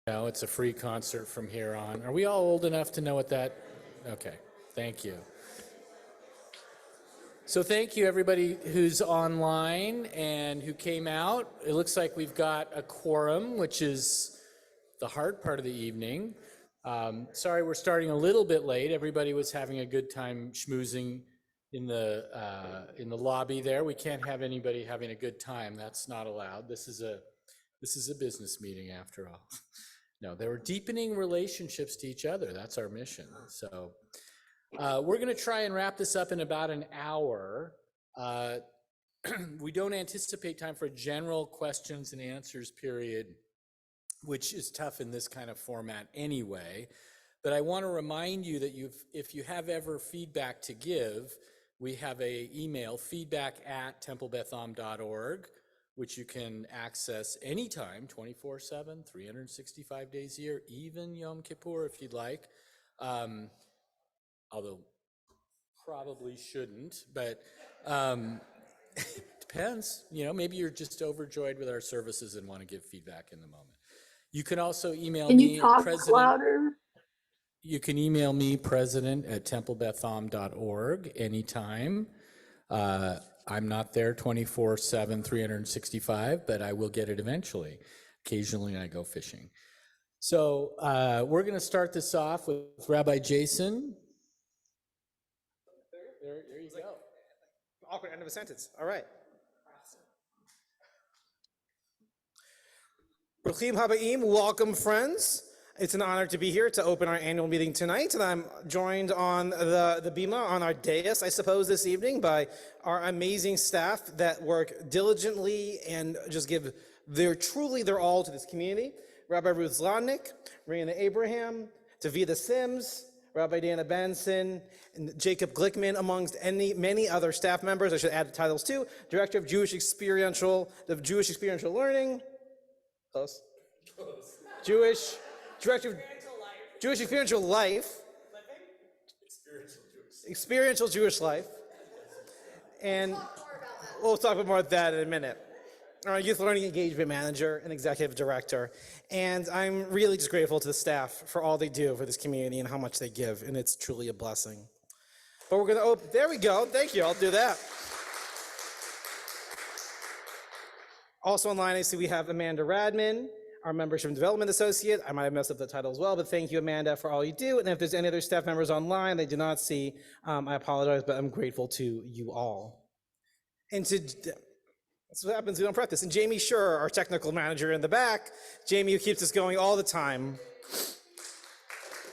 No, it's a free concert from here on. Are we all old enough to know what that? Okay, thank you. So thank you everybody who's online and who came out. It looks like we've got a quorum, which is the hard part of the evening. Sorry we're starting a little bit late. Everybody was having a good time schmoozing in the lobby there. We can't have anybody having a good time. That's not allowed. This is a business meeting after all. No, they were deepening relationships to each other. That's our mission. So we're going to try and wrap this up in about an hour. We don't anticipate time for a general questions and answers period, which is tough in this kind of format anyway. But I want to remind you that if you have ever feedback to give, we have an email, feedback@templebethom.org, which you can access anytime, 24/7, 365 days a year, even Yom Kippur if you'd like. Although probably shouldn't, but depends. You know, maybe you're just overjoyed with our services and want to give feedback in the moment. You can also email me. Can you talk louder? You can email me, president@templebethom.org, anytime. I'm not there 24/7, 365, but I will get it eventually. Occasionally I go fishing. So we're going to start this off with Rabbi Jason. There you go. Awkward end of a sentence. All right. Bruchim Habaim, welcome friends. It's an honor to be here to open our annual meeting tonight, and I'm joined on the bima, on our dais, I suppose, this evening by our amazing staff that work diligently and just give their all to this community. Rabbi Ruth Zlotnick, Raina Abraham, Davida Sims, Rabbi Dana Benson, and Jacob Glickman, amongst many other staff members. I should add the titles too. Director of Jewish Experiential Learning. Close. Director of Jewish Experiential Life. Experiential Jewish Life. And we'll talk more about that in a minute. Our Youth Learning Engagement Manager and Executive Director. And I'm really just grateful to the staff for all they do for this community and how much they give, and it's truly a blessing. But we're gonna there we go, thank you, I'll do that. Also online, I see we have Amanda Radman, our Membership and Development Associate. I might have messed up the title as well, but thank you, Amanda, for all you do. And if there's any other staff members online they do not see, I apologize, but I'm grateful to you all. And that's what happens, we don't practice. And Jamie Schur, our technical manager in the back. Jamie, who keeps us going all the time.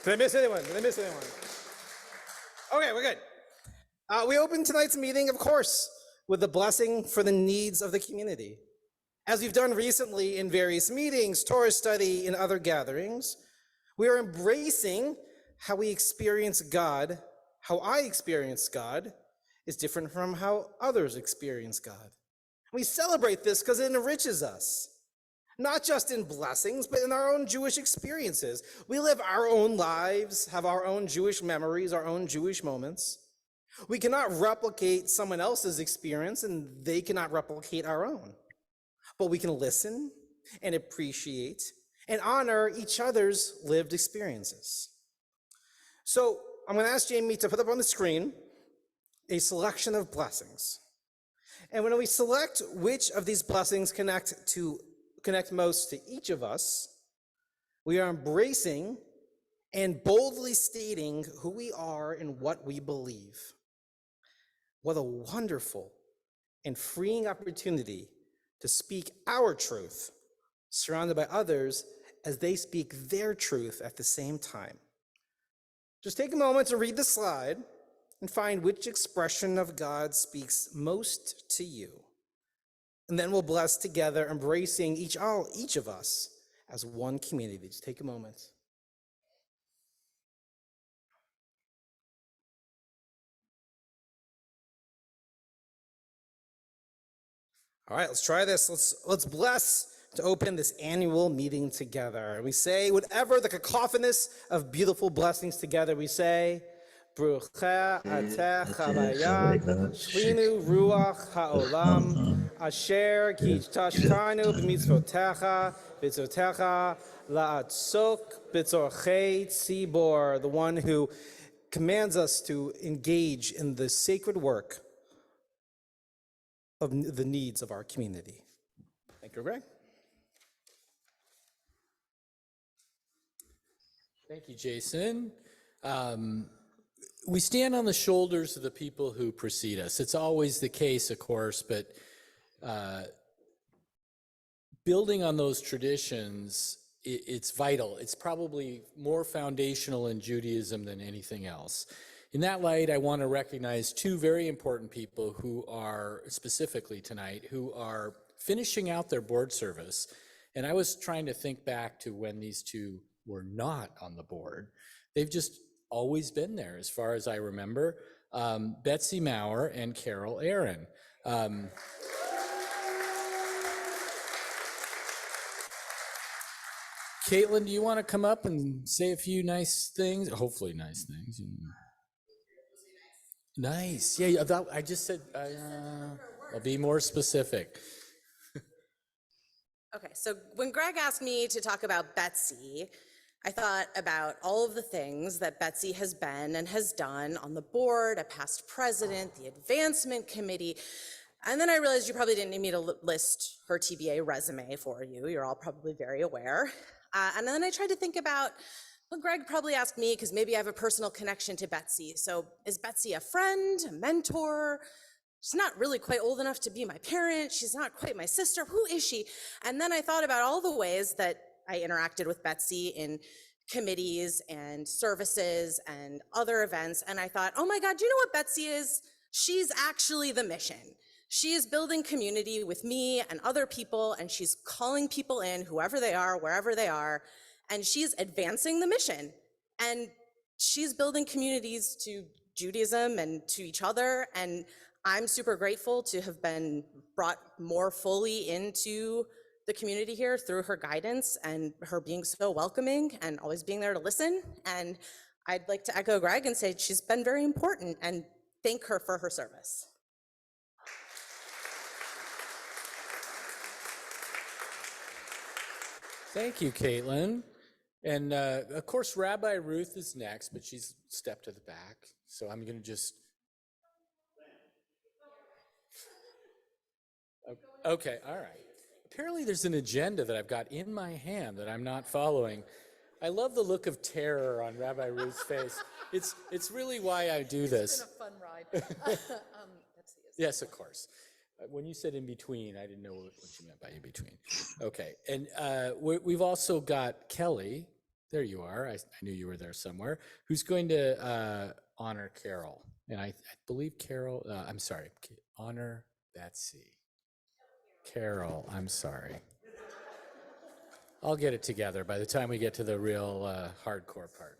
Did I miss anyone? Okay, we're good. We open tonight's meeting, of course, with a blessing for the needs of the community. As we've done recently in various meetings, Torah study, and other gatherings, we are embracing how we experience God. How I experience God is different from how others experience God. We celebrate this because it enriches us, not just in blessings, but in our own Jewish experiences. We live our own lives, have our own Jewish memories, our own Jewish moments. We cannot replicate someone else's experience, and they cannot replicate our own. But we can listen and appreciate and honor each other's lived experiences. So I'm going to ask Jamie to put up on the screen a selection of blessings. And when we select which of these blessings connect most to each of us, we are embracing and boldly stating who we are and what we believe. What a wonderful and freeing opportunity to speak our truth, surrounded by others as they speak their truth at the same time. Just take a moment to read the slide and find which expression of God speaks most to you. And then we'll bless together, embracing each of us as one community. Just take a moment. All right, let's try this. Let's bless to open this annual meeting together. We say, whatever the cacophonous of beautiful blessings together, we say, Brucha ateh chavaya, shlinu ruach ha'olam, Asher ki tashtanu b'mitzvotecha, b'tzotecha la'atzok b'tzorchei tzibor, the one who commands us to engage in the sacred work of the needs of our community. Thank you, Greg. Thank you, Jason. We stand on the shoulders of the people who precede us. It's always the case, of course, but building on those traditions, it's vital. It's probably more foundational in Judaism than anything else. In that light, I want to recognize two very important people who are, specifically tonight, who are finishing out their board service. And I was trying to think back to when these two were not on the board. They've just always been there, as far as I remember. Betsy Maurer and Carol Aaron. Caitlin, do you want to come up and say a few nice things? Hopefully nice things. Nice. Yeah, I just said, I'll be more specific. Okay, so when Greg asked me to talk about Betsy, I thought about all of the things that Betsy has been and has done on the board, a past president, the advancement committee. And then I realized you probably didn't need me to list her TBA resume for you. You're all probably very aware. And then I tried to think about, well, Greg probably asked me because maybe I have a personal connection to Betsy. So is Betsy a friend, a mentor? She's not really quite old enough to be my parent. She's not quite my sister. Who is she? And then I thought about all the ways that I interacted with Betsy in committees and services and other events. And I thought, oh my God, do you know what Betsy is? She's actually the mission. She is building community with me and other people, and she's calling people in, whoever they are, wherever they are, and she's advancing the mission. And she's building communities to Judaism and to each other, and I'm super grateful to have been brought more fully into the community here through her guidance and her being so welcoming and always being there to listen. And I'd like to echo Greg and say she's been very important and thank her for her service. Thank you, Caitlin. And of course, Rabbi Ruth is next, but she's stepped to the back. So I'm going to just. Okay, all right. Apparently there's an agenda that I've got in my hand that I'm not following. I love the look of terror on Rabbi Ruth's face. It's really why I do this. It's been a fun ride. Yes, of course. When you said in between, I didn't know what you meant by in between. Okay, and we've also got Kelly. There you are. I knew you were there somewhere. Who's going to honor Carol? And I believe Carol. I'm sorry. Honor Betsy. Carol. I'm sorry. I'll get it together by the time we get to the real hardcore part.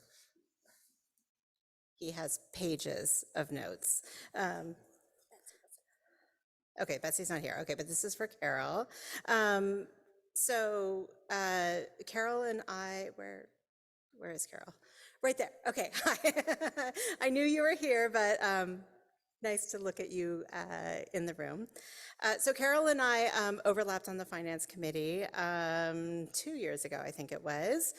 He has pages of notes. Okay, Betsy's not here. Okay, but this is for Carol. Carol and I, where is Carol? Right there. Okay, hi. I knew you were here, but nice to look at you in the room. So Carol and I overlapped on the Finance Committee 2 years ago, I think it was.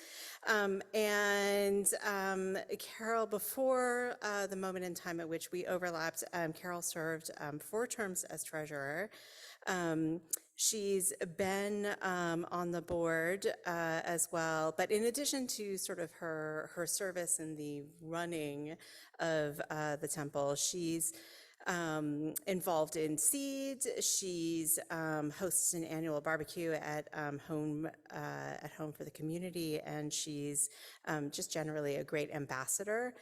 Carol, before the moment in time at which we overlapped, Carol served 4 terms as treasurer. She's been on the board as well, but in addition to sort of her service in the running of the temple, she's involved in Seed. She's hosts an annual barbecue at home for the community, and she's just generally a great ambassador.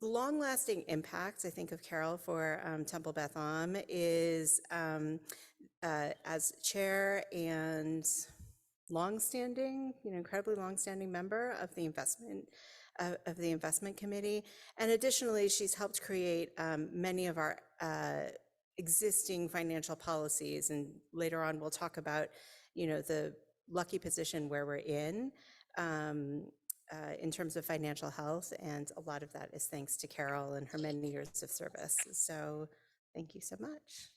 Long-lasting impact, I think, of Carol for Temple Beth Am is as chair and long-standing, incredibly long-standing member of the investment committee. And additionally, she's helped create many of our existing financial policies. And later on, we'll talk about, the lucky position where we're in terms of financial health. And a lot of that is thanks to Carol and her many years of service. So thank you so much.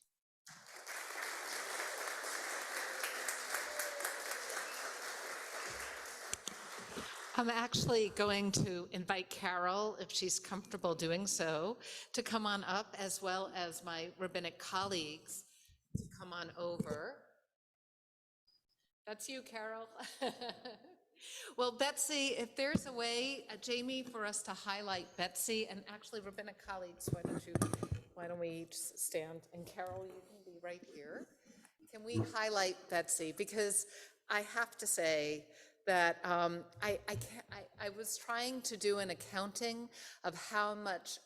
I'm actually going to invite Carol, if she's comfortable doing so, to come on up, as well as my rabbinic colleagues to come on over. That's you, Carol. Well, Betsy, if there's a way, Jamie, for us to highlight Betsy, and actually rabbinic colleagues, why don't we just stand, and Carol, you can be right here. Can we highlight Betsy? Because I have to say that I was trying to do an accounting of how much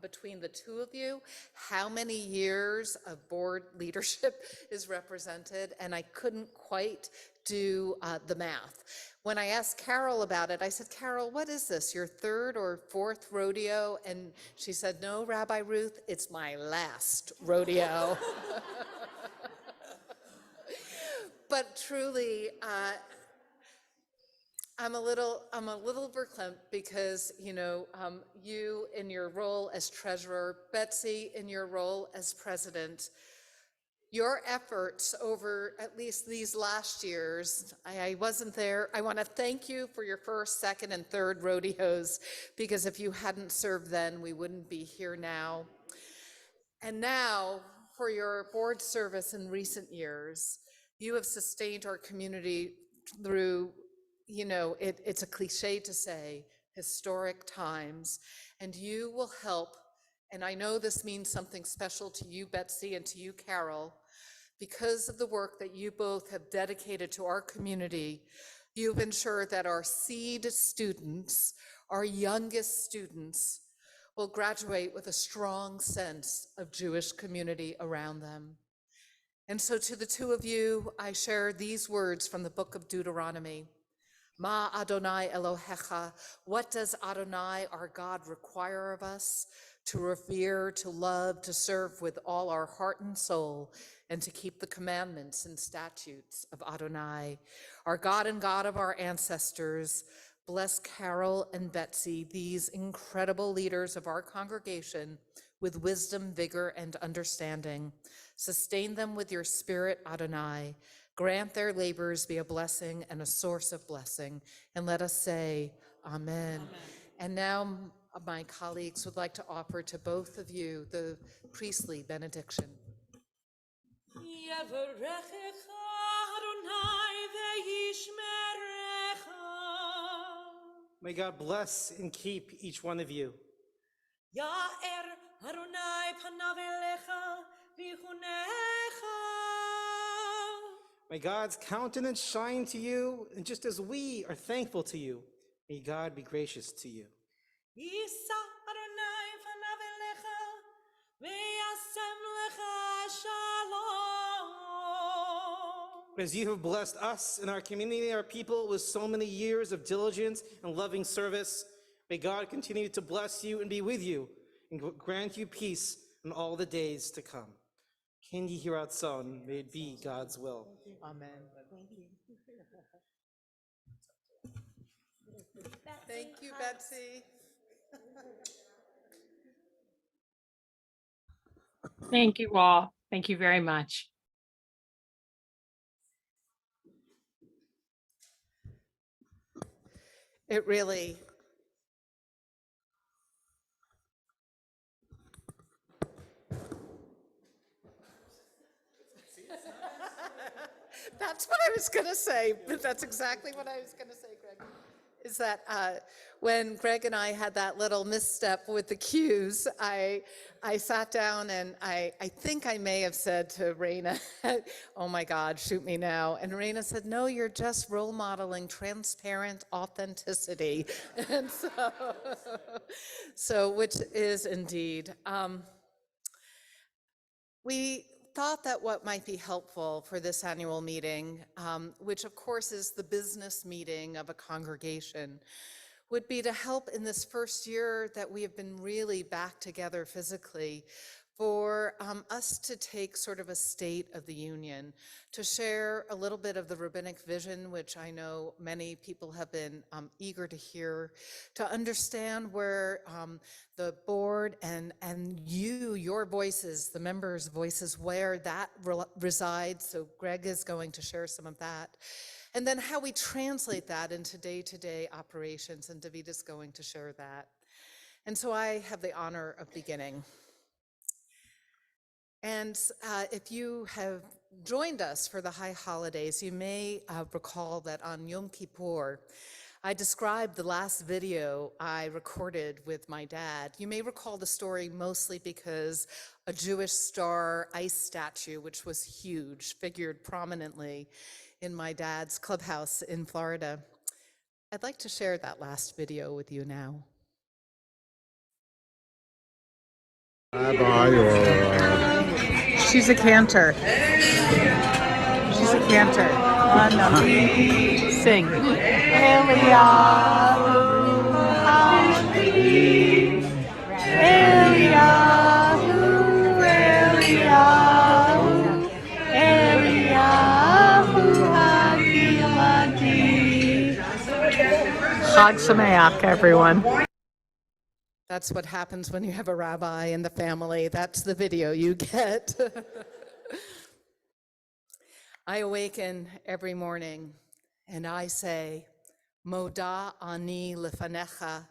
between the two of you, how many years of board leadership is represented, and I couldn't quite do the math. When I asked Carol about it, I said, Carol, what is this, your third or fourth rodeo? And she said, no, Rabbi Ruth, it's my last rodeo. But truly, I'm a little verklempt because, you in your role as treasurer, Betsy in your role as president, your efforts over at least these last years, I wasn't there. I want to thank you for your first, second, and third rodeos, because if you hadn't served then, we wouldn't be here now. And now, for your board service in recent years, you have sustained our community through, it's a cliche to say, historic times, and you will help, and I know this means something special to you, Betsy, and to you, Carol, because of the work that you both have dedicated to our community. You've ensured that our seed students, our youngest students, will graduate with a strong sense of Jewish community around them. And so to the two of you, I share these words from the book of Deuteronomy. Ma Adonai Elohecha, what does Adonai, our God, require of us? To revere, to love, to serve with all our heart and soul, and to keep the commandments and statutes of Adonai, our God and God of our ancestors. Bless Carol and Betsy, these incredible leaders of our congregation, with wisdom, vigor, and understanding. Sustain them with your spirit, Adonai. Grant their labors be a blessing and a source of blessing. And let us say, Amen. Amen. And now my colleagues would like to offer to both of you the priestly benediction. May God bless and keep each one of you. May God's countenance shine to you, and just as we are thankful to you, may God be gracious to you. As you have blessed us and our community, our people, with so many years of diligence and loving service, may God continue to bless you and be with you, and grant you peace in all the days to come. Ken ye hear out son, may it be God's will. Amen. Thank you, Betsy. Thank you all. Thank you very much. It really, that's what I was going to say, but that's exactly what I was going to say, Greg, is that when Greg and I had that little misstep with the cues, I sat down and I think I may have said to Raina, oh my God, shoot me now. And Raina said, no, you're just role modeling transparent authenticity. And so which is indeed. We thought that what might be helpful for this annual meeting, which of course is the business meeting of a congregation, would be to help in this first year that we have been really back together physically, for us to take sort of a state of the union, to share a little bit of the rabbinic vision, which I know many people have been eager to hear, to understand where the board and you, your voices, the members' voices, where that resides. So Greg is going to share some of that. and then how we translate that into day-to-day operations, and Davita's going to share that. And so I have the honor of beginning. And if you have joined us for the high holidays, you may recall that on Yom Kippur, I described the last video I recorded with my dad. You may recall the story mostly because a Jewish star ice statue, which was huge, figured prominently in my dad's clubhouse in Florida. I'd like to share that last video with you now. Rabbi or She's a cantor. She's a cantor. Sing. Chag Sameach, everyone. That's what happens when you have a rabbi in the family. That's the video you get. I awaken every morning and I say, Moda ani lefanecha.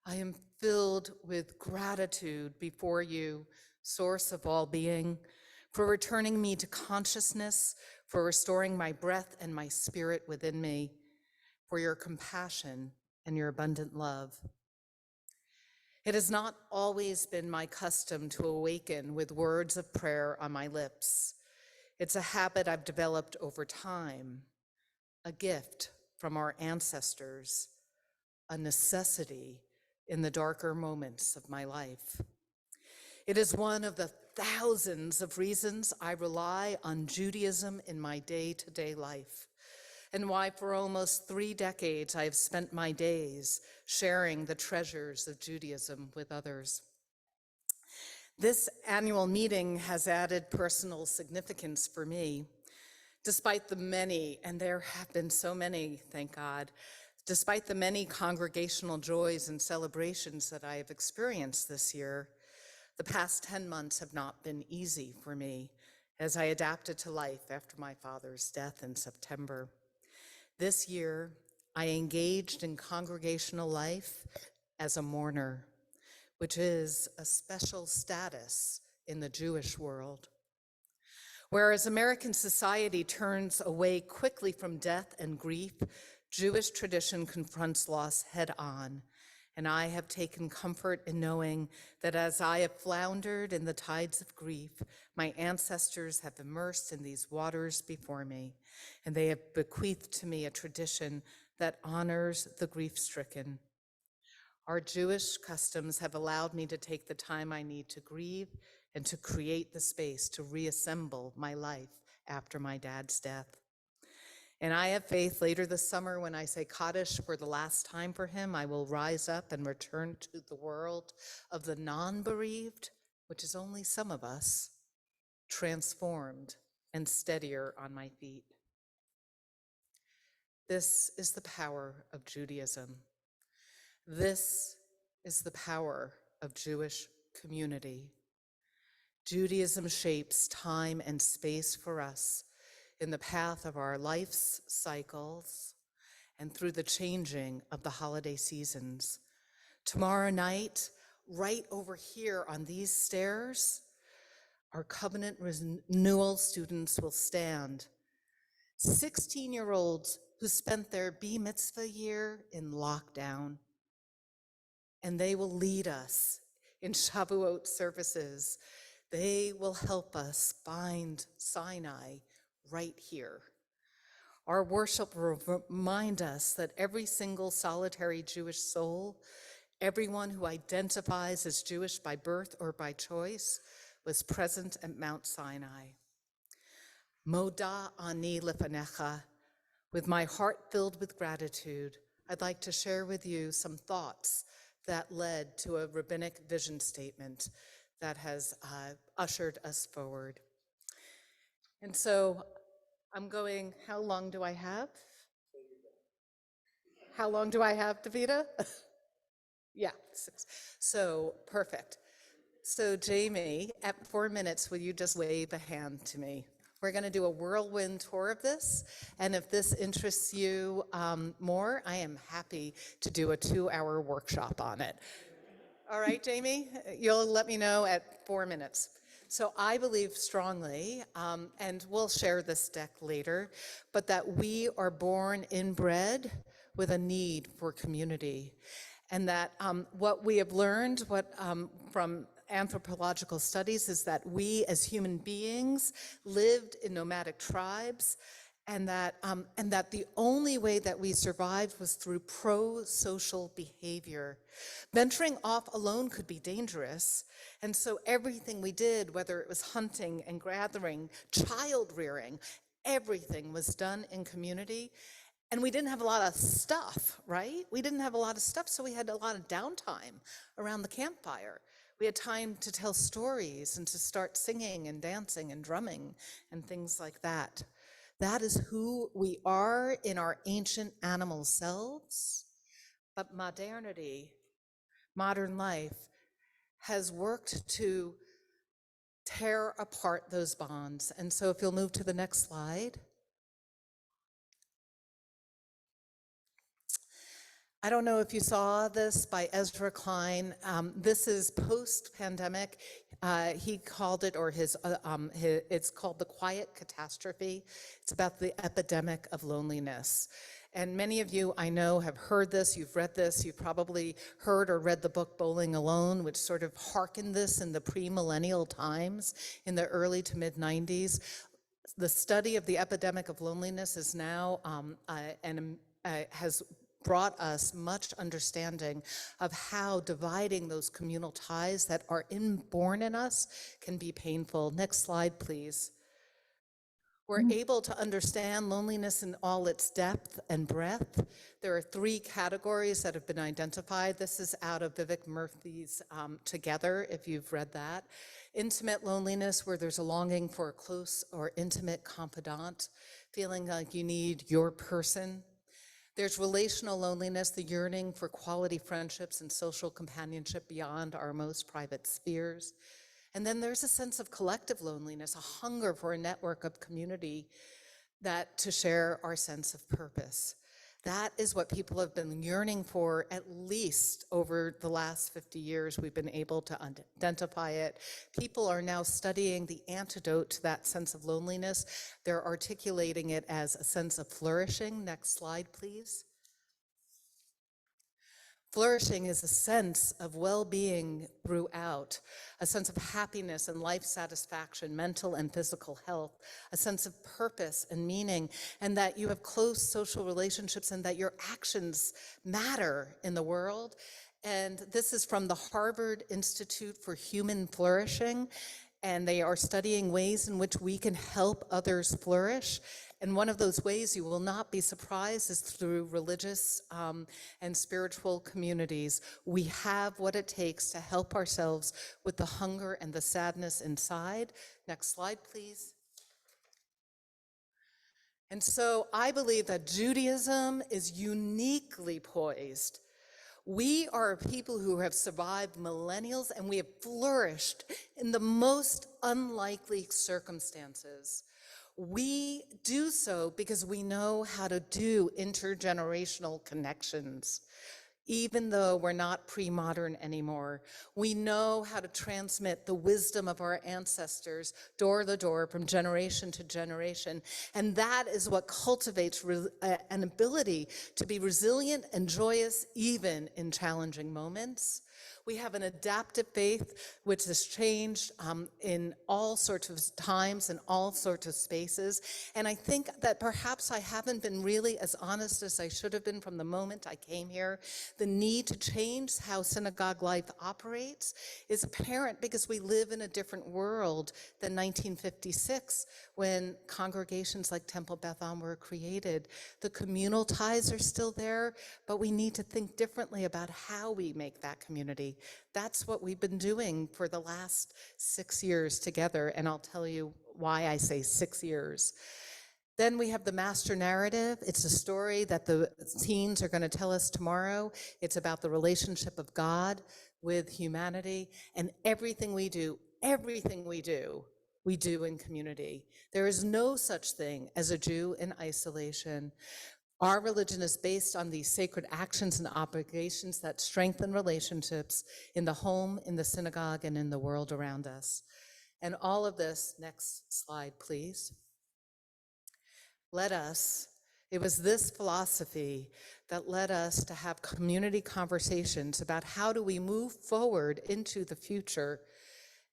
I am filled with gratitude before you, source of all being, for returning me to consciousness, for restoring my breath and my spirit within me, for your compassion and your abundant love. It has not always been my custom to awaken with words of prayer on my lips. It's a habit I've developed over time, a gift from our ancestors, a necessity in the darker moments of my life. It is one of the thousands of reasons I rely on Judaism in my day-to-day life, and why for almost 3 decades I have spent my days sharing the treasures of Judaism with others. This annual meeting has added personal significance for me, despite the many, and there have been so many, thank God, despite the many congregational joys and celebrations that I have experienced this year. The past 10 months have not been easy for me as I adapted to life after my father's death in September. This year, I engaged in congregational life as a mourner, which is a special status in the Jewish world. Whereas American society turns away quickly from death and grief, Jewish tradition confronts loss head on. And I have taken comfort in knowing that as I have floundered in the tides of grief, my ancestors have immersed in these waters before me, and they have bequeathed to me a tradition that honors the grief-stricken. Our Jewish customs have allowed me to take the time I need to grieve and to create the space to reassemble my life after my dad's death. And I have faith later this summer when I say Kaddish for the last time for him, I will rise up and return to the world of the non-bereaved, which is only some of us, transformed and steadier on my feet. This is the power of Judaism. This is the power of Jewish community. Judaism shapes time and space for us in the path of our life's cycles and through the changing of the holiday seasons. Tomorrow night, right over here on these stairs, our covenant renewal students will stand. 16-year-olds who spent their Bar Mitzvah year in lockdown. And they will lead us in Shavuot services. They will help us find Sinai right here. Our worship will remind us that every single solitary Jewish soul, everyone who identifies as Jewish by birth or by choice, was present at Mount Sinai. Moda ani lefanecha. With my heart filled with gratitude, I'd like to share with you some thoughts that led to a rabbinic vision statement that has ushered us forward. And so I'm going, how long do I have? How long do I have, Davida? Yeah, 6. So perfect. So Jamie, at 4 minutes, will you just wave a hand to me? We're going to do a whirlwind tour of this, and if this interests you more, I am happy to do a 2-hour workshop on it. All right, Jamie, you'll let me know at 4 minutes. So I believe strongly, and we'll share this deck later, but that we are born inbred with a need for community. And that what we have learned from anthropological studies is that we as human beings lived in nomadic tribes, and that the only way that we survived was through pro-social behavior. Venturing off alone could be dangerous, and so everything we did, whether it was hunting and gathering, child rearing, everything was done in community. And we didn't have a lot of stuff, right? We didn't have a lot of stuff, so we had a lot of downtime around the campfire. We had time to tell stories and to start singing and dancing and drumming and things like that. That is who we are in our ancient animal selves. But modernity, modern life, has worked to tear apart those bonds. And so if you'll move to the next slide. I don't know if you saw this by Ezra Klein. This is post-pandemic. He called it, or it's called The Quiet Catastrophe. It's about the epidemic of loneliness. And many of you, I know, have heard this, you've read this, you've probably heard or read the book Bowling Alone, which sort of hearkened this in the pre-millennial times in the early to mid-90s. The study of the epidemic of loneliness is now, has brought us much understanding of how dividing those communal ties that are inborn in us can be painful. Next slide, please. We're able to understand loneliness in all its depth and breadth. There are 3 categories that have been identified. This is out of Vivek Murthy's Together, if you've read that. Intimate loneliness, where there's a longing for a close or intimate confidant, feeling like you need your person. There's relational loneliness, the yearning for quality friendships and social companionship beyond our most private spheres. And then there's a sense of collective loneliness, a hunger for a network of community to share our sense of purpose. That is what people have been yearning for, at least over the last 50 years. We've been able to identify it. People are now studying the antidote to that sense of loneliness. They're articulating it as a sense of flourishing. Next slide, please. Flourishing is a sense of well-being throughout, a sense of happiness and life satisfaction, mental and physical health, a sense of purpose and meaning, and that you have close social relationships and that your actions matter in the world. And this is from the Harvard Institute for Human Flourishing, and they are studying ways in which we can help others flourish. And one of those ways, you will not be surprised, is through religious and spiritual communities. We have what it takes to help ourselves with the hunger and the sadness inside. Next slide, please. And so I believe that Judaism is uniquely poised. We are people who have survived millennials, and we have flourished in the most unlikely circumstances. We do so because we know how to do intergenerational connections. Even though we're not pre-modern anymore, we know how to transmit the wisdom of our ancestors door to door from generation to generation. And that is what cultivates an ability to be resilient and joyous even in challenging moments. We have an adaptive faith which has changed in all sorts of times and all sorts of spaces. And I think that perhaps I haven't been really as honest as I should have been from the moment I came here. The need to change how synagogue life operates is apparent because we live in a different world than 1956, when congregations like Temple Beth Am were created. The communal ties are still there, but we need to think differently about how we make that community. That's what we've been doing for the last 6 years together, and I'll tell you why I say 6 years. Then we have the master narrative. It's a story that the teens are going to tell us tomorrow. It's about the relationship of God with humanity, and everything we do we do in community. There is no such thing as a Jew in isolation. Our religion is based on these sacred actions and obligations that strengthen relationships in the home, in the synagogue, and in the world around us. And all of this, next slide, please. It was this philosophy that led us to have community conversations about how do we move forward into the future.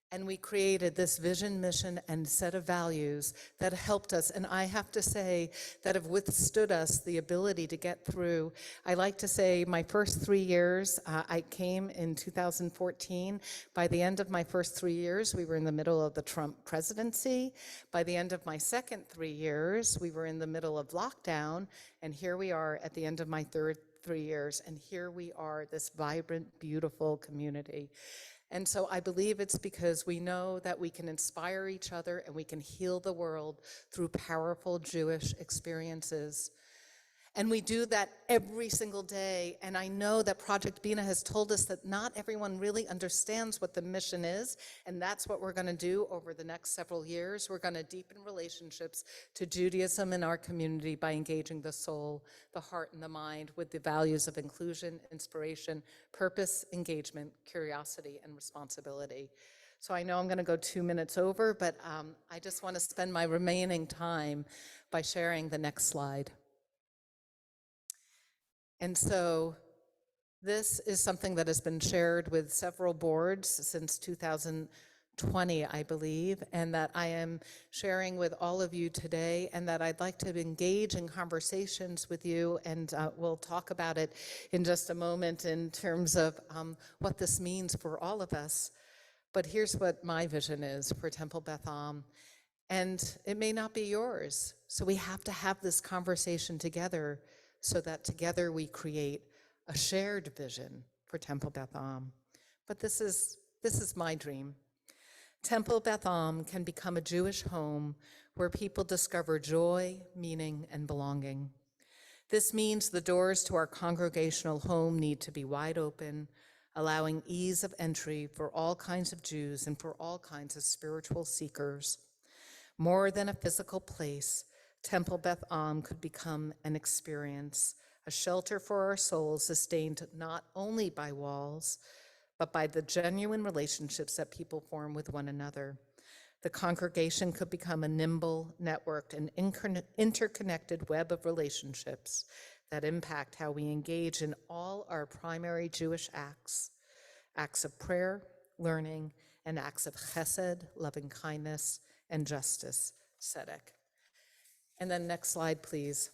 And we created this vision, mission, and set of values that helped us. And I have to say that have withstood us the ability to get through. I like to say my first 3 years, I came in 2014. By the end of my first 3 years, we were in the middle of the Trump presidency. By the end of my second 3 years, we were in the middle of lockdown. And here we are at the end of my third 3 years. And here we are, this vibrant, beautiful community. And so I believe it's because we know that we can inspire each other and we can heal the world through powerful Jewish experiences. And we do that every single day. And I know that Project Bina has told us that not everyone really understands what the mission is. And that's what we're going to do over the next several years. We're going to deepen relationships to Judaism in our community by engaging the soul, the heart, and the mind with the values of inclusion, inspiration, purpose, engagement, curiosity, and responsibility. So I know I'm going to go 2 minutes over, but I just want to spend my remaining time by sharing the next slide. And so this is something that has been shared with several boards since 2020, I believe, and that I am sharing with all of you today, and that I'd like to engage in conversations with you, and we'll talk about it in just a moment in terms of what this means for all of us. But here's what my vision is for Temple Beth Am, and it may not be yours. So we have to have this conversation together, so that together we create a shared vision for Temple Beth Am. But this is my dream. Temple Beth Am can become a Jewish home where people discover joy, meaning, and belonging. This means the doors to our congregational home need to be wide open, allowing ease of entry for all kinds of Jews and for all kinds of spiritual seekers. More than a physical place, Temple Beth Am could become an experience, a shelter for our souls sustained not only by walls, but by the genuine relationships that people form with one another. The congregation could become a nimble, networked, and interconnected web of relationships that impact how we engage in all our primary Jewish acts of prayer, learning, and acts of chesed, loving kindness, and justice, tzedek. And then next slide, please.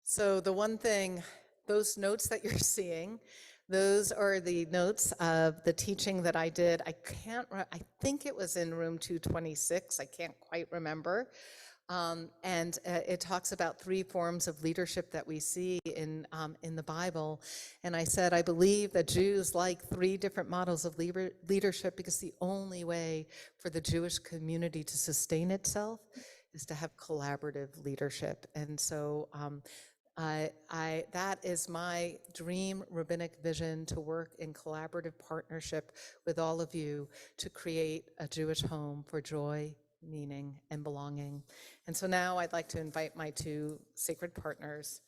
So the one thing, those notes that you're seeing, those are the notes of the teaching that I did. I think it was in room 226. I can't quite remember. And it talks about 3 forms of leadership that we see in the Bible. And I said, I believe that Jews like 3 different models of leadership because the only way for the Jewish community to sustain itself is to have collaborative leadership. And so that is my dream rabbinic vision, to work in collaborative partnership with all of you to create a Jewish home for joy, meaning, and belonging. And so now I'd like to invite my 2 sacred partners,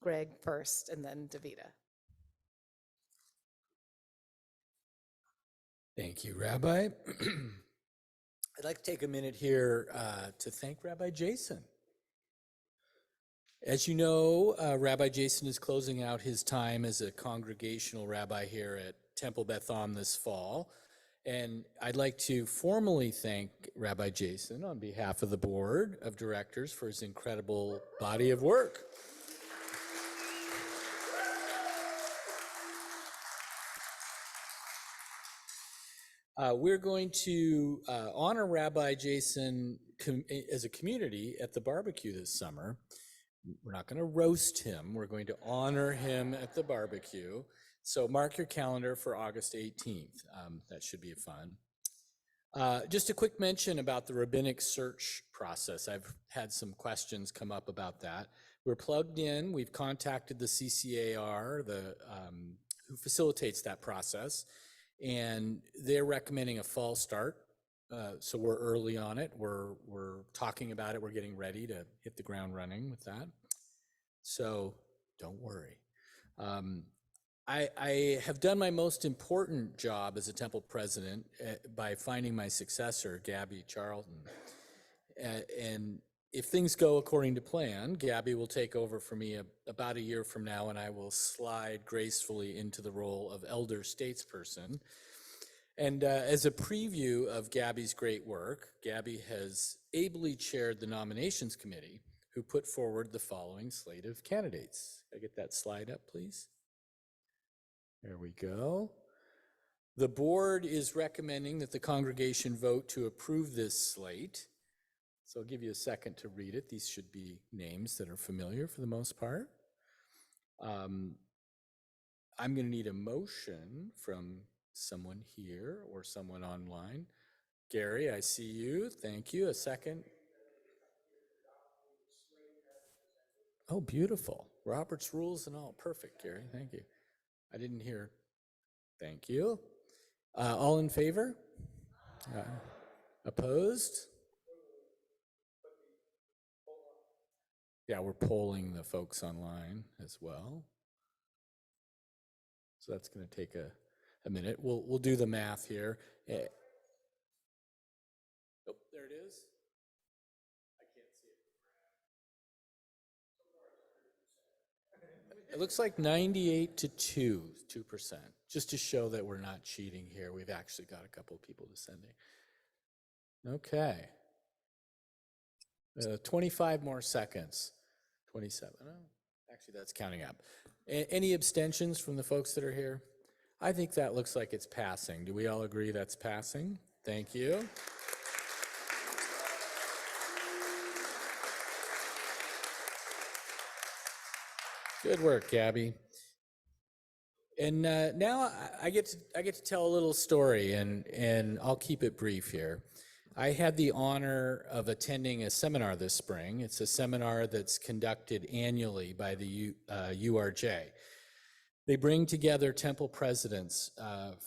Greg first, and then Davida. Thank you, Rabbi. I'd like to take a minute here to thank Rabbi Jason. As you know, Rabbi Jason is closing out his time as a congregational rabbi here at Temple Beth Am this fall. And I'd like to formally thank Rabbi Jason on behalf of the board of directors for his incredible body of work. We're going to honor Rabbi Jason as a community at the barbecue this summer. We're not going to roast him. We're going to honor him at the barbecue. So mark your calendar for August 18th. That should be fun. Just a quick mention about the rabbinic search process. I've had some questions come up about that. We're plugged in. We've contacted the CCAR, who facilitates that process, and they're recommending a fall start. So we're early on it. We're talking about it. We're getting ready to hit the ground running with that. So don't worry. I have done my most important job as a temple president by finding my successor, Gabby Charlton. And if things go according to plan, Gabby will take over for me about a year from now, and I will slide gracefully into the role of elder statesperson. And as a preview of Gabby's great work, Gabby has ably chaired the nominations committee, who put forward the following slate of candidates. Can I get that slide up, please? There we go. The board is recommending that the congregation vote to approve this slate. So I'll give you a second to read it. These should be names that are familiar for the most part. I'm going to need a motion from someone here or someone online. Gary, I see you. Thank you. A second. Oh, beautiful. Robert's rules and all. Perfect, Gary. Thank you. I didn't hear. Thank you. All in favor? Opposed? Yeah, we're polling the folks online as well. So that's going to take a minute. We'll do the math here. Oh, there it is. I can't see it. It looks like 98 to 2%, just to show that we're not cheating here. We've actually got a couple of people descending. Okay. 25 more seconds. 27. Oh, actually, that's counting up. Any abstentions from the folks that are here? I think that looks like it's passing. Do we all agree that's passing? Thank you. Good work, Gabby. And now I get to tell a little story, and I'll keep it brief here. I had the honor of attending a seminar this spring. It's a seminar that's conducted annually by the URJ. They bring together temple presidents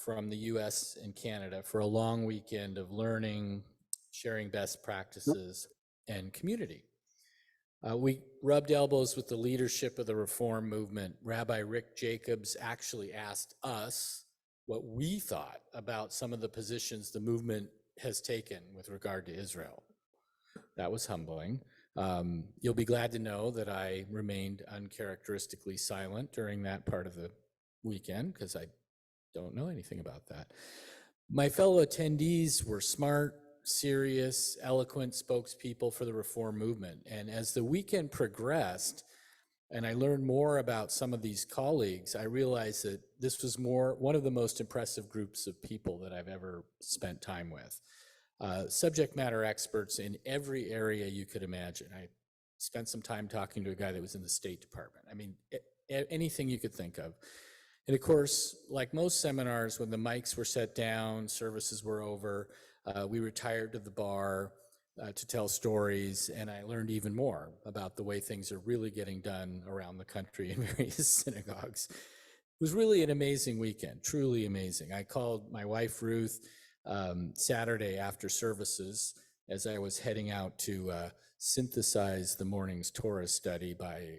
from the US and Canada for a long weekend of learning, sharing best practices, and community. We rubbed elbows with the leadership of the Reform movement. Rabbi Rick Jacobs actually asked us what we thought about some of the positions the movement has taken with regard to Israel. That was humbling. You'll be glad to know that I remained uncharacteristically silent during that part of the weekend because I don't know anything about that. My fellow attendees were smart, serious, eloquent spokespeople for the Reform movement. And as the weekend progressed, and I learned more about some of these colleagues, I realized that this was one of the most impressive groups of people that I've ever spent time with. Subject matter experts in every area you could imagine. I spent some time talking to a guy that was in the State Department. I mean, anything you could think of. And of course, like most seminars, when the mics were set down, services were over, we retired to the bar to tell stories, and I learned even more about the way things are really getting done around the country in various synagogues. It was really an amazing weekend, truly amazing. I called my wife, Ruth, Saturday after services as I was heading out to synthesize the morning's Torah study by,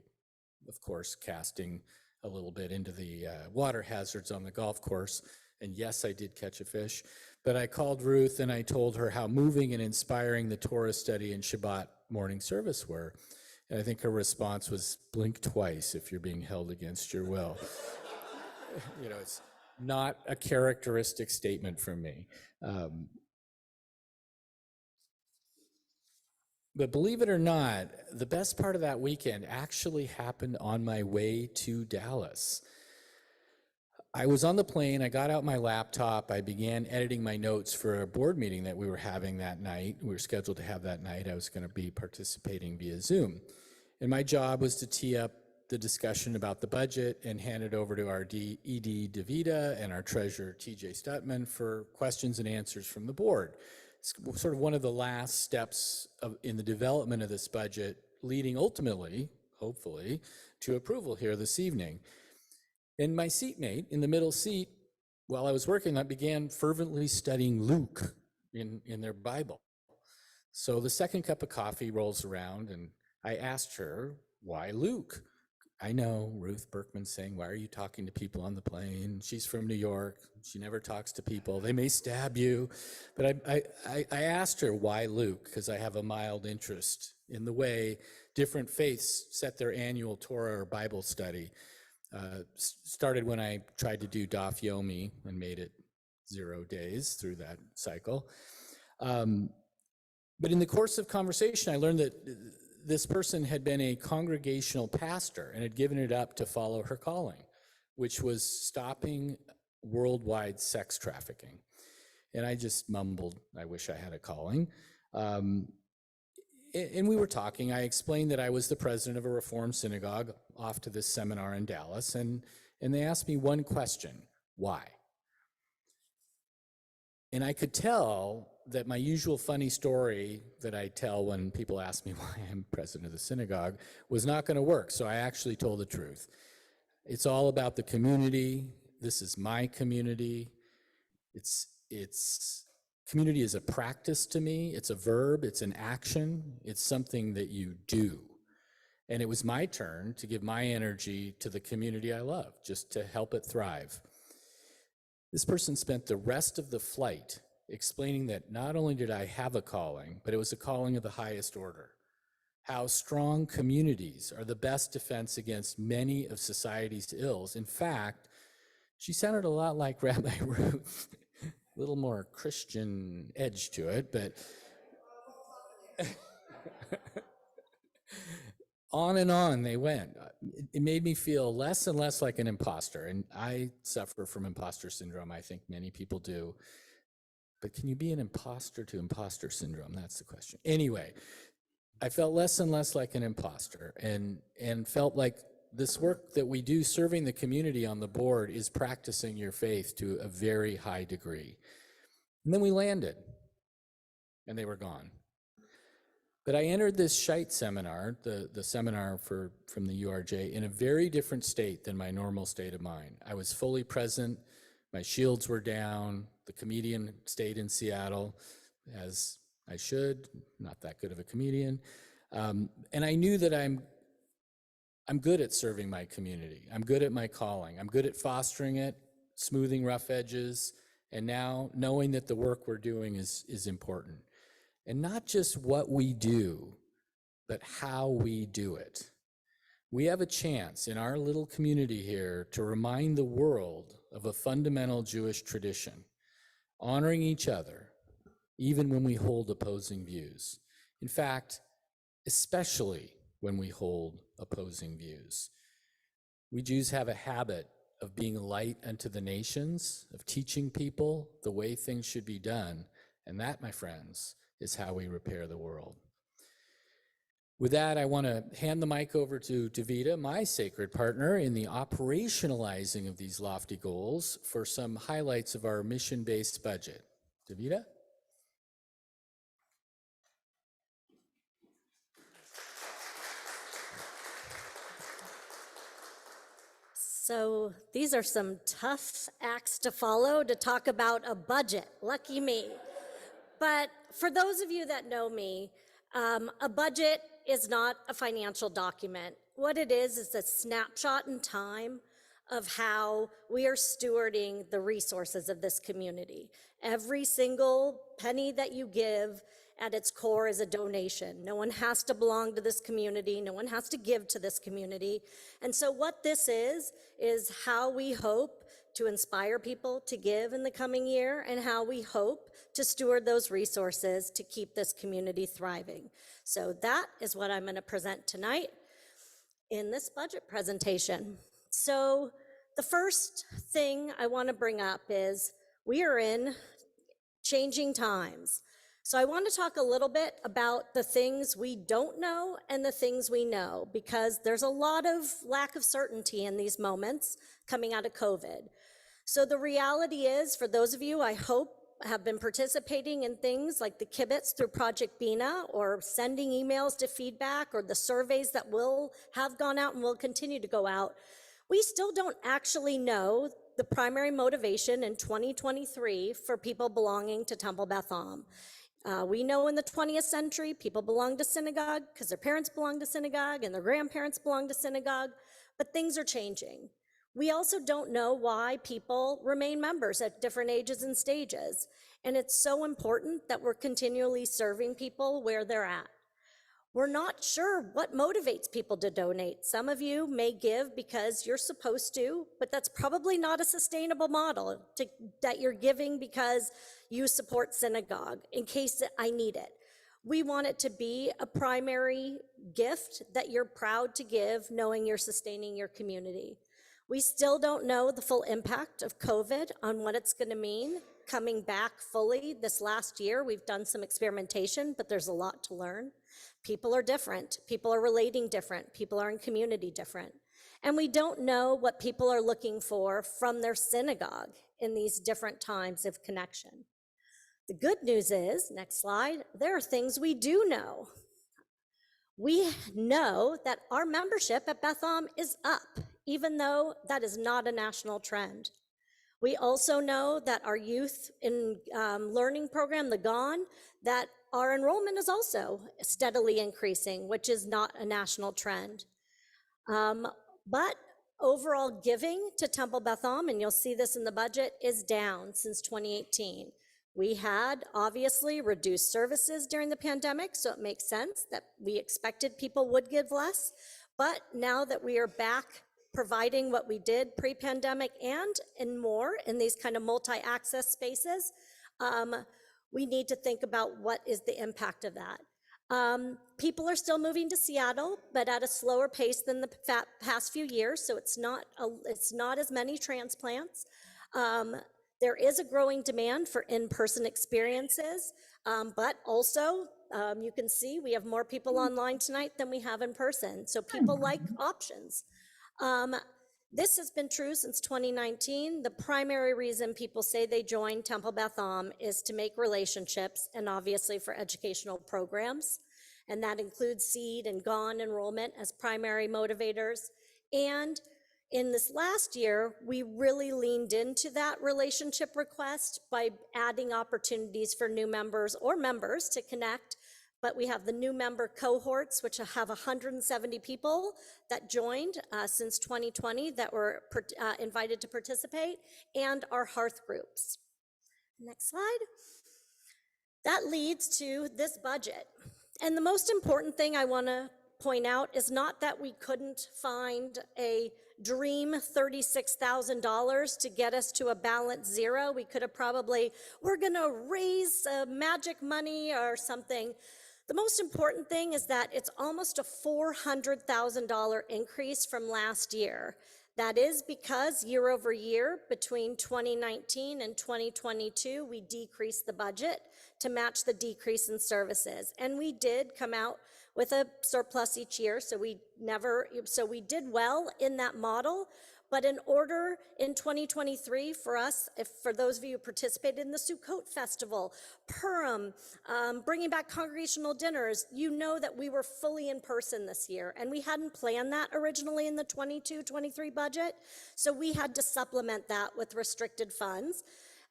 of course, casting a little bit into the water hazards on the golf course. And yes, I did catch a fish. But I called Ruth and I told her how moving and inspiring the Torah study and Shabbat morning service were. And I think her response was, blink twice if you're being held against your will. You know, it's not a characteristic statement from me. But believe it or not, the best part of that weekend actually happened on my way to Dallas. I was on the plane, I got out my laptop, I began editing my notes for a board meeting that we were having that night. We were scheduled to have that night. I was going to be participating via Zoom. And my job was to tee up the discussion about the budget and hand it over to our ED DeVita and our treasurer TJ Stutman for questions and answers from the board. It's sort of one of the last steps in the development of this budget, leading ultimately, hopefully, to approval here this evening. And my seatmate in the middle seat, while I was working, I began fervently studying Luke. in their Bible. So the second cup of coffee rolls around, and I asked her, why Luke? I know Ruth Berkman saying, why are you talking to people on the plane? She's from New York. She never talks to people. They may stab you. But I asked her, why Luke? Because I have a mild interest in the way different faiths set their annual Torah or Bible study. Started when I tried to do Daf Yomi and made it 0 days through that cycle. But in the course of conversation, I learned that this person had been a congregational pastor and had given it up to follow her calling, which was stopping worldwide sex trafficking. And I just mumbled, I wish I had a calling. And we were talking. I explained that I was the president of a Reformed synagogue off to this seminar in Dallas. And they asked me one question, why? And I could tell that my usual funny story that I tell when people ask me why I'm president of the synagogue was not going to work. So I actually told the truth. It's all about the community. This is my community. It's community is a practice to me. It's a verb. It's an action. It's something that you do. And it was my turn to give my energy to the community I love, just to help it thrive. This person spent the rest of the flight explaining that not only did I have a calling, but it was a calling of the highest order. How strong communities are the best defense against many of society's ills. In fact, she sounded a lot like Rabbi Ruth, a little more Christian edge to it, but on and on they went. It made me feel less and less like an imposter, and I suffer from imposter syndrome. I think many people do. But can you be an imposter to imposter syndrome? That's the question. Anyway, I felt less and less like an imposter and felt like this work that we do serving the community on the board is practicing your faith to a very high degree. And then we landed, and they were gone. But I entered this Shite seminar, the seminar from the URJ, in a very different state than my normal state of mind. I was fully present. My shields were down. The comedian stayed in Seattle, as I should. Not that good of a comedian. And I knew that I'm good at serving my community. I'm good at my calling. I'm good at fostering it, smoothing rough edges, and now knowing that the work we're doing is important. And not just what we do, but how we do it. We have a chance in our little community here to remind the world of a fundamental Jewish tradition, honoring each other, even when we hold opposing views. In fact, especially when we hold opposing views. We Jews have a habit of being light unto the nations, of teaching people the way things should be done, and that, my friends, is how we repair the world. With that, I want to hand the mic over to Davida, my sacred partner in the operationalizing of these lofty goals, for some highlights of our mission-based budget. Davida? So these are some tough acts to follow to talk about a budget. Lucky me. But for those of you that know me, a budget is not a financial document. What it is a snapshot in time of how we are stewarding the resources of this community. Every single penny that you give at its core is a donation. No one has to belong to this community. No one has to give to this community. And so what this is how we hope to inspire people to give in the coming year and how we hope to steward those resources to keep this community thriving. So that is what I'm going to present tonight in this budget presentation. So the first thing I want to bring up is we are in changing times. So I want to talk a little bit about the things we don't know and the things we know, because there's a lot of lack of certainty in these moments coming out of COVID. So the reality is, for those of you, I hope, have been participating in things like the Kibbutz through Project Bina, or sending emails to feedback, or the surveys that will have gone out and will continue to go out, we still don't actually know the primary motivation in 2023 for people belonging to Temple Beth Am. We know in the 20th century, people belonged to synagogue because their parents belonged to synagogue and their grandparents belonged to synagogue, but things are changing. We also don't know why people remain members at different ages and stages. And it's so important that we're continually serving people where they're at. We're not sure what motivates people to donate. Some of you may give because you're supposed to, but that's probably not a sustainable model that you're giving because you support synagogue in case I need it. We want it to be a primary gift that you're proud to give, knowing you're sustaining your community. We still don't know the full impact of COVID on what it's going to mean coming back fully. This last year, we've done some experimentation, but there's a lot to learn. People are different. People are relating different. People are in community different. And we don't know what people are looking for from their synagogue in these different times of connection. The good news is, next slide, there are things we do know. We know that our membership at Beth Am is up, even though that is not a national trend. We also know that our youth in learning program, the GON, that our enrollment is also steadily increasing, which is not a national trend. But overall giving to Temple Beth Am, and you'll see this in the budget, is down since 2018. We had obviously reduced services during the pandemic, so it makes sense that we expected people would give less. But now that we are back providing what we did pre-pandemic and more in these kind of multi-access spaces, we need to think about what is the impact of that. People are still moving to Seattle, but at a slower pace than the past few years, so it's not as many transplants. There is a growing demand for in-person experiences, but also you can see we have more people online tonight than we have in person, so people like options. This has been true since 2019. The primary reason people say they join Temple Beth Am is to make relationships and obviously for educational programs. And that includes SEED and GON enrollment as primary motivators. And in this last year, we really leaned into that relationship request by adding opportunities for new members or members to connect. But we have the new member cohorts, which have 170 people that joined since 2020 that were invited to participate, and our hearth groups. Next slide. That leads to this budget. And the most important thing I want to point out is not that we couldn't find a dream $36,000 to get us to a balance zero. We could have probably, we're going to raise magic money or something. The most important thing is that it's almost a $400,000 increase from last year. That is because year over year, between 2019 and 2022, we decreased the budget to match the decrease in services. And we did come out with a surplus each year, so we did well in that model. But in order in 2023 for us, for those of you who participated in the Sukkot Festival, Purim, bringing back congregational dinners, you know that we were fully in person this year, and we hadn't planned that originally in the 22-23 budget, so we had to supplement that with restricted funds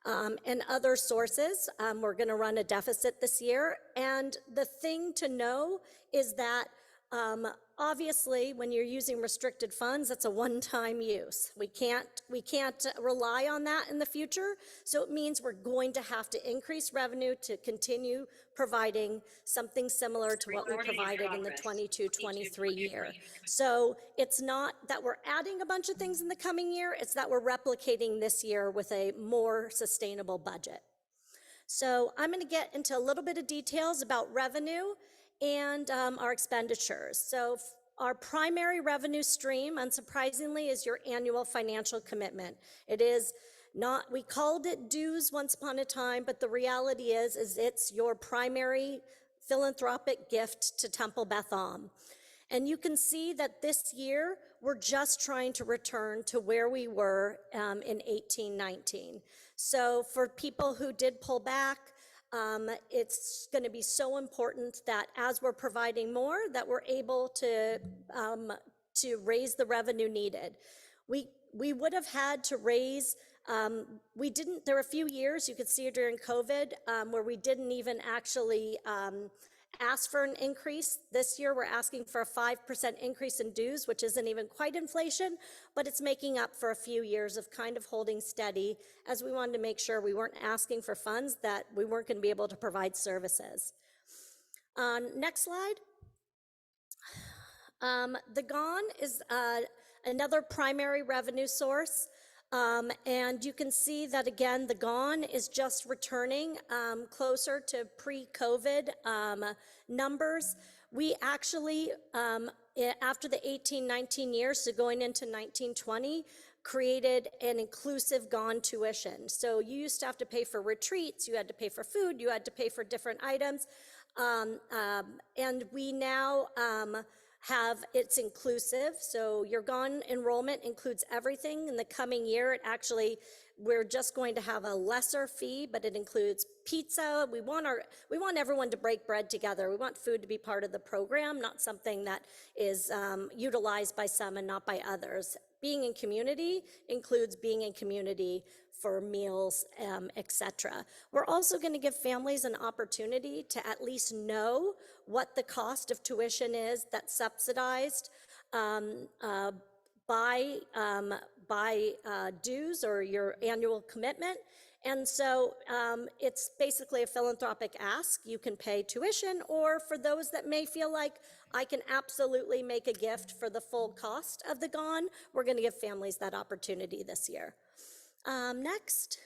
and other sources. We're going to run a deficit this year, and the thing to know is that obviously, when you're using restricted funds, that's a one-time use. We can't rely on that in the future. So it means we're going to have to increase revenue to continue providing something similar to what we provided in the 22-23 year. So it's not that we're adding a bunch of things in the coming year, it's that we're replicating this year with a more sustainable budget. So I'm going to get into a little bit of details about revenue and our expenditures. So our primary revenue stream, unsurprisingly, is your annual financial commitment. It is not, we called it dues once upon a time, but the reality is it's your primary philanthropic gift to Temple Beth Am. And you can see that this year, we're just trying to return to where we were in 18-19. So for people who did pull back, it's going to be so important that as we're providing more, that we're able to raise the revenue needed. we would have had to raise, we didn't, there were a few years, you could see it during COVID, where we didn't even actually ask for an increase. This year, we're asking for a 5% increase in dues, which isn't even quite inflation, but it's making up for a few years of kind of holding steady, as we wanted to make sure we weren't asking for funds that we weren't going to be able to provide services. Next slide. The GON is another primary revenue source. And you can see that again, the GON is just returning closer to pre-COVID numbers. We actually, after the 18-19 years, so going into 1920, created an inclusive GON tuition. So you used to have to pay for retreats, you had to pay for food, you had to pay for different items. And we now it's inclusive. So your GON enrollment includes everything. In the coming year, we're just going to have a lesser fee, but it includes pizza. We want everyone to break bread together. We want food to be part of the program, not something that is utilized by some and not by others. Being in community includes being in community for meals, etc. We're also going to give families an opportunity to at least know what the cost of tuition is that's subsidized by dues or your annual commitment. And so it's basically a philanthropic ask. You can pay tuition, or for those that may feel like I can absolutely make a gift for the full cost of the GON, we're going to give families that opportunity this year. Next,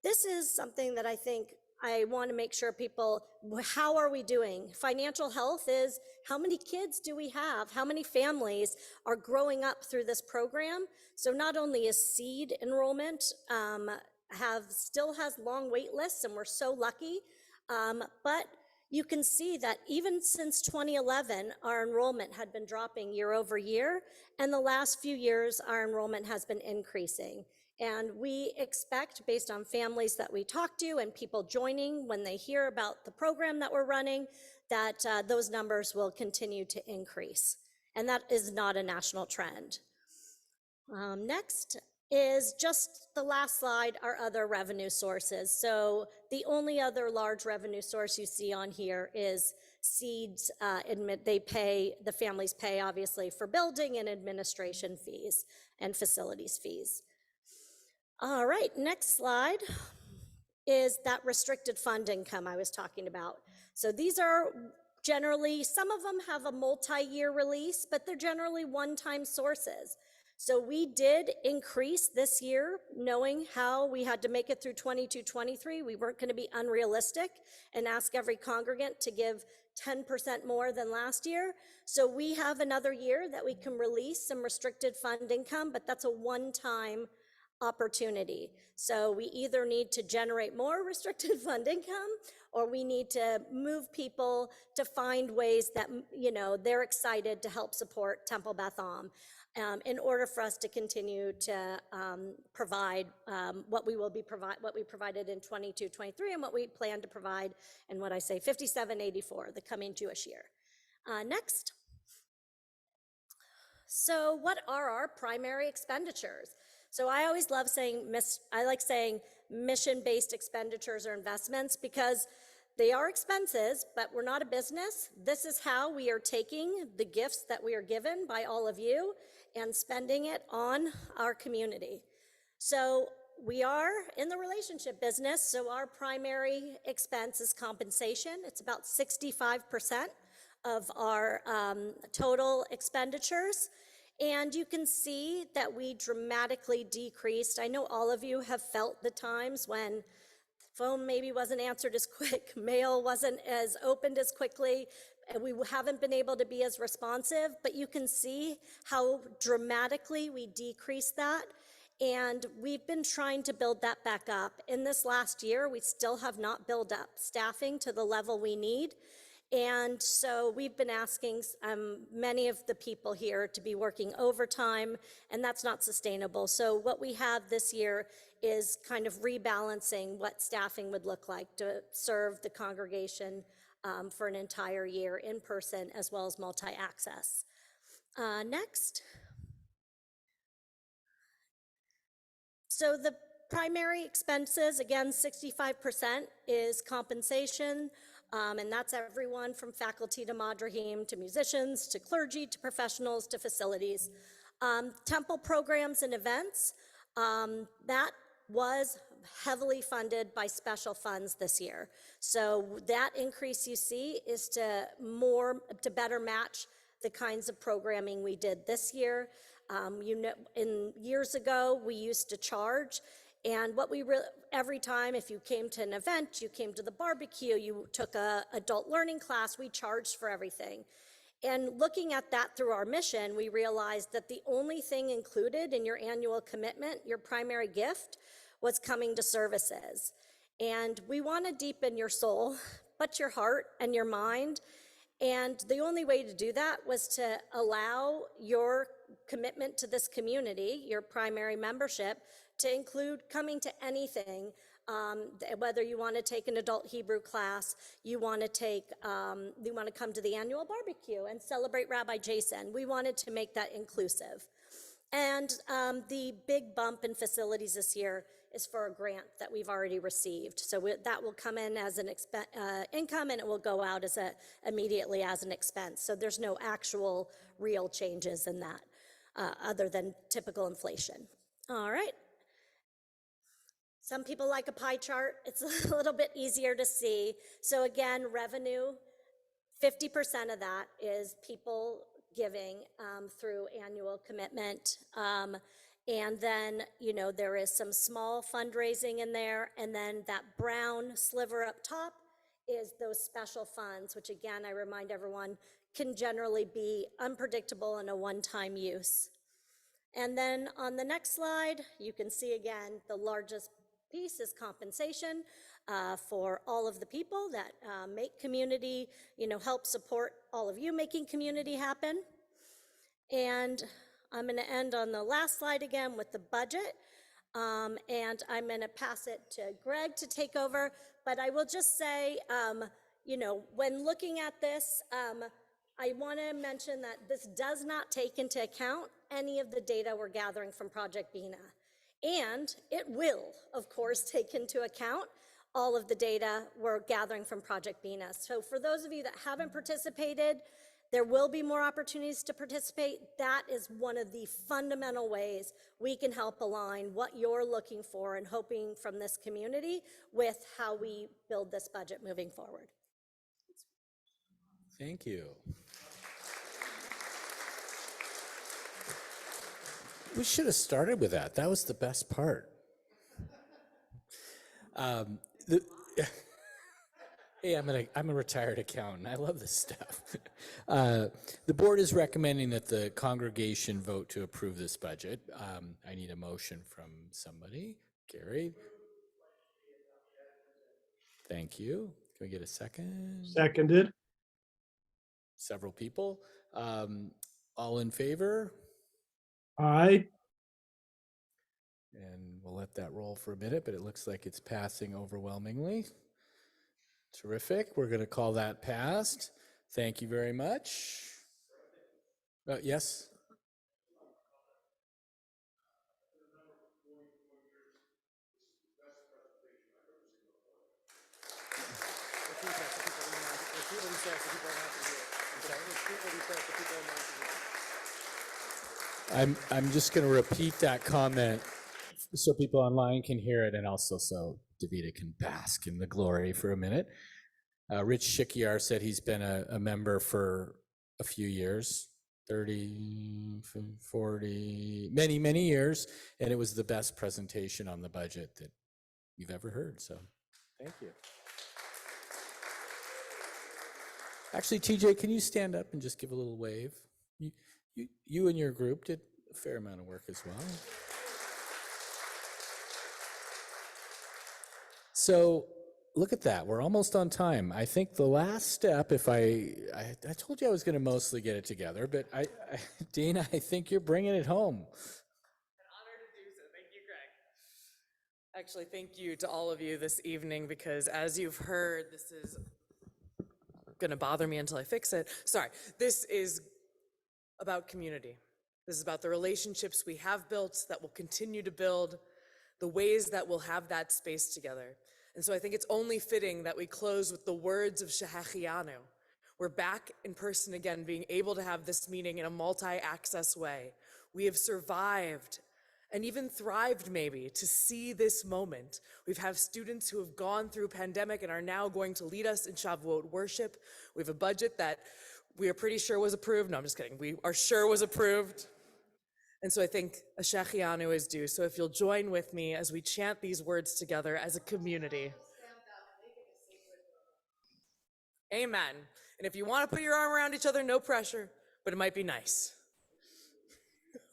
this is something that I think I want to make sure people, how are we doing? Financial health is how many kids do we have? How many families are growing up through this program? So not only is seed enrollment still has long wait lists, and we're so lucky, but you can see that even since 2011, our enrollment had been dropping year over year, and the last few years, our enrollment has been increasing. And we expect, based on families that we talk to and people joining when they hear about the program that we're running, that those numbers will continue to increase. And that is not a national trend. Next is just the last slide, our other revenue sources. So the only other large revenue source you see on here is seeds. The families pay obviously for building and administration fees and facilities fees. All right, next slide is that restricted fund income I was talking about. So these are generally, some of them have a multi-year release, but they're generally one-time sources. So we did increase this year, knowing how we had to make it through 22-23. We weren't going to be unrealistic and ask every congregant to give 10% more than last year. So we have another year that we can release some restricted fund income, but that's a one-time opportunity. So we either need to generate more restricted fund income, or we need to move people to find ways that, they're excited to help support Temple Beth Am. In order for us to continue to provide what we provided in 22-23 and what we plan to provide in 57-84, the coming Jewish year. Next. So what are our primary expenditures? So I always love saying, mission-based expenditures or investments, because they are expenses, but we're not a business. This is how we are taking the gifts that we are given by all of you and spending it on our community. So we are in the relationship business, so our primary expense is compensation. It's about 65% of our total expenditures. And you can see that we dramatically decreased. I know all of you have felt the times when the phone maybe wasn't answered as quick, mail wasn't as opened as quickly, and we haven't been able to be as responsive, but you can see how dramatically we decreased that. And we've been trying to build that back up. In this last year, we still have not built up staffing to the level we need. And so we've been asking many of the people here to be working overtime, and that's not sustainable. So what we have this year is kind of rebalancing what staffing would look like to serve the congregation for an entire year in person, as well as multi-access. Next. So the primary expenses, again, 65% is compensation, and that's everyone from faculty to madrahim to musicians to clergy to professionals to facilities. Temple programs and events, that was heavily funded by special funds this year. So that increase you see is to better match the kinds of programming we did this year. In years ago, we used to charge, and every time if you came to an event, you came to the barbecue, you took a adult learning class, we charged for everything. And looking at that through our mission, we realized that the only thing included in your annual commitment, your primary gift, was coming to services. And we want to deepen your soul, but your heart and your mind. And the only way to do that was to allow your commitment to this community, your primary membership, to include coming to anything, whether you want to take an adult Hebrew class, you want to come to the annual barbecue and celebrate Rabbi Jason. We wanted to make that inclusive. And the big bump in facilities this year is for a grant that we've already received. So that will come in as an income, and it will go out immediately as an expense. So there's no actual real changes in that other than typical inflation. All right. Some people like a pie chart. It's a little bit easier to see. So again, revenue, 50% of that is people giving through annual commitment. And then, there is some small fundraising in there. And then that brown sliver up top is those special funds, which again, I remind everyone, can generally be unpredictable and a one-time use. And then on the next slide, you can see again, the largest piece is compensation for all of the people that make community, help support all of you making community happen. And I'm going to end on the last slide again with the budget. And I'm going to pass it to Greg to take over. But I will just say, when looking at this, I want to mention that this does not take into account any of the data we're gathering from Project Bina. And it will, of course, take into account all of the data we're gathering from Project Bina. So for those of you that haven't participated, there will be more opportunities to participate. That is one of the fundamental ways we can help align what you're looking for and hoping from this community with how we build this budget moving forward. Thank you. We should have started with that. That was the best part. Hey, I'm a retired accountant. I love this stuff. The board is recommending that the congregation vote to approve this budget. I need a motion from somebody. Gary. Thank you. Can we get a second? Seconded. Several people. All in favor? Aye. And we'll let that roll for a minute, but it looks like it's passing overwhelmingly. Terrific. We're going to call that passed. Thank you very much. Yes? I'm just going to repeat that comment so people online can hear it, and also so Davida can bask in the glory for a minute. Rich Shikiar said he's been a member for a few years, 30, 40, many years, and it was the best presentation on the budget that you've ever heard, so thank you. Actually, TJ, can you stand up and just give a little wave? You and your group did a fair amount of work as well. So look at that. We're almost on time. I think the last step, if I told you I was going to mostly get it together, but Dana, I think you're bringing it home. An honor to do so. Thank you, Greg. Actually, thank you to all of you this evening, because as you've heard, this is going to bother me until I fix it. Sorry. This is about community. This is about the relationships we have built, that will continue to build, the ways that we'll have that space together. And so I think it's only fitting that we close with the words of Shehechianu. We're back in person again, being able to have this meeting in a multi-access way. We have survived and even thrived maybe to see this moment. We've had students who have gone through pandemic and are now going to lead us in Shavuot worship. We have a budget that we are pretty sure was approved. No, I'm just kidding. We are sure was approved. And so I think a Shechianu is due. So if you'll join with me as we chant these words together as a community. Amen. And if you want to put your arm around each other, no pressure, but it might be nice.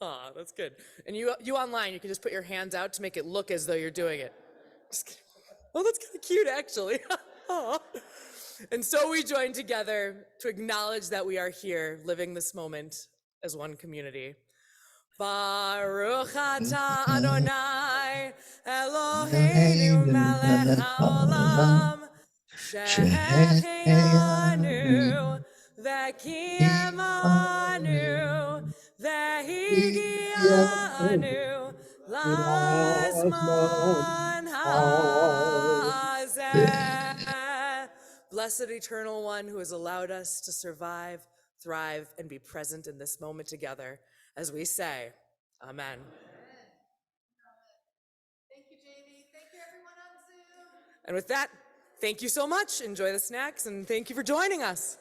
Aw, that's good. And you online, you can just put your hands out to make it look as though you're doing it. Just kidding. Oh, that's kind of cute, actually. Aw. And so we join together to acknowledge that we are here living this moment as one community. Baruch atah Adonai Eloheinu melech haolam shehechianu v'kiyamanu v'higianu lazman hazeh. Blessed Eternal One who has allowed us to survive, thrive, and be present in this moment together as we say, Amen. Thank you, JD. Thank you, everyone on Zoom. And with that, thank you so much. Enjoy the snacks, and thank you for joining us.